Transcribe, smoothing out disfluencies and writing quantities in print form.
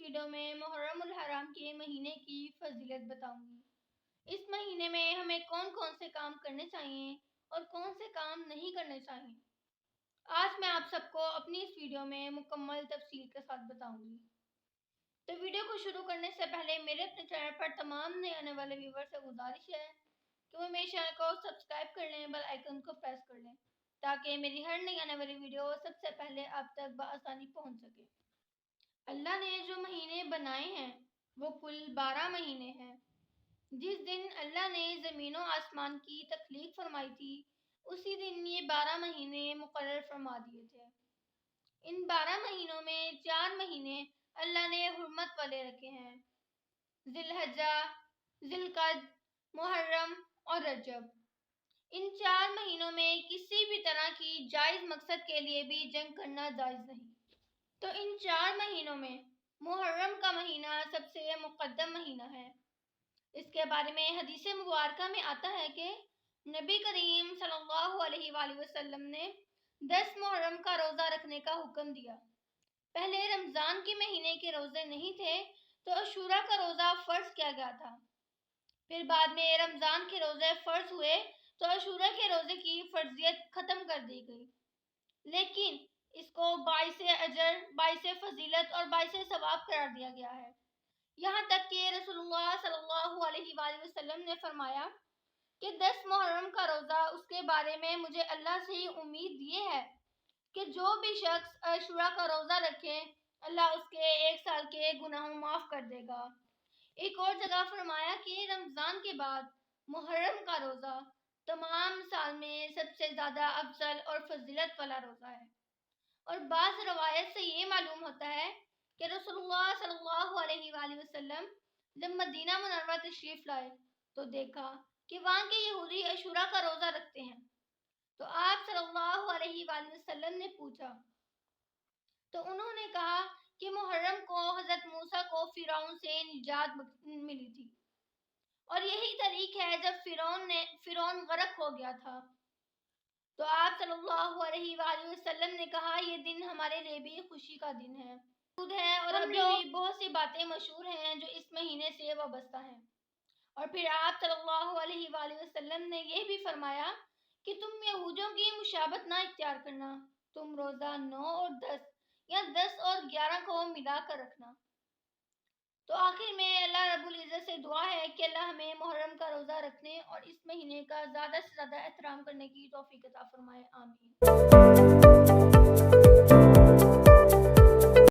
Video میں محرم الحرام کے مہینے کی فضیلت بتاؤں گی۔ اس مہینے میں ہمیں کون کون سے کام کرنے چاہیے اور کون سے کام نہیں کرنے چاہیے، آج میں آپ سب کو اپنی اس ویڈیو میں مکمل تفصیل کے ساتھ بتاؤں گی۔ تو ویڈیو کو شروع کرنے سے پہلے میرے اپنے چینل پر تمام نئے آنے والے ویور سے گزارش ہے کہ وہ میرے چینل کو سبسکرائب کر لیں، بیل آئیکن کو پریس کر لیں تاکہ میری ہر نئی آنے والی ویڈیو سب سے پہلے آپ تک بآسانی پہنچ سکے۔ اللہ نے جو مہینے بنائے ہیں وہ کل 12 مہینے ہیں۔ جس دن اللہ نے زمین و آسمان کی تخلیق فرمائی تھی اسی دن یہ 12 مہینے مقرر فرما دیے تھے۔ ان 12 مہینوں میں 4 مہینے اللہ نے حرمت والے رکھے ہیں: ذی الحجہ، ذی القعدہ، محرم اور رجب۔ ان 4 مہینوں میں کسی بھی طرح کی جائز مقصد کے لیے بھی جنگ کرنا جائز نہیں۔ تو ان 4 مہینوں میں محرم کا مہینہ سب سے مقدم مہینہ ہے۔ اس کے بارے میں حدیث مبارکہ میں آتا ہے کہ نبی کریم صلی اللہ علیہ وآلہ وسلم نے 10 محرم کا روزہ رکھنے کا حکم دیا۔ پہلے رمضان کے مہینے کے روزے نہیں تھے تو عاشوراء کا روزہ فرض کیا گیا تھا۔ پھر بعد میں رمضان کے روزے فرض ہوئے تو عاشوراء کے روزے کی فرضیت ختم کر دی گئی، لیکن اس کو باعث اجر، باعث فضیلت اور باعث ثواب قرار دیا گیا ہے۔ یہاں تک کہ رسول اللہ صلی اللہ علیہ وآلہ وسلم نے فرمایا کہ 10 محرم کا روزہ، اس کے بارے میں مجھے اللہ سے امید یہ ہے کہ جو بھی شخص عاشوراء کا روزہ رکھے اللہ اس کے 1 سال کے گناہوں معاف کر دے گا۔ ایک اور جگہ فرمایا کہ رمضان کے بعد محرم کا روزہ تمام سال میں سب سے زیادہ افضل اور فضیلت والا روزہ ہے۔ اور بعض روایت سے یہ معلوم ہوتا ہے کہ رسول اللہ صلی اللہ علیہ وآلہ وسلم جب مدینہ منورہ تشریف لائے تو دیکھا کہ وہاں کے یہودی عاشوراء کا روزہ رکھتے ہیں، تو آپ صلی اللہ علیہ وآلہ وسلم نے پوچھا تو انہوں نے کہا کہ محرم کو حضرت موسیٰ کو فرعون سے نجات ملی تھی، اور یہی تاریخ ہے جب فرعون غرق ہو گیا تھا۔ تو آپ صلی اللہ علیہ وآلہ وسلم نے کہا یہ دن ہمارے لیے بھی خوشی کا دن ہے اور ابھی بھی بہت سی باتیں مشہور ہیں جو اس مہینے سے وابستہ ہیں۔ اور پھر آپ صلی اللہ علیہ وآلہ وسلم نے یہ بھی فرمایا کہ تم یہودیوں کی مشابہت نہ اختیار کرنا، تم روزہ 9 اور 10 یا 10 اور 11 کو ملا کر رکھنا۔ تو آخر میں اللہ رب العزت سے دعا ہے کہ اللہ ہمیں محرم کا روزہ رکھنے اور اس مہینے کا زیادہ سے زیادہ احترام کرنے کی توفیق عطا فرمائے، آمین۔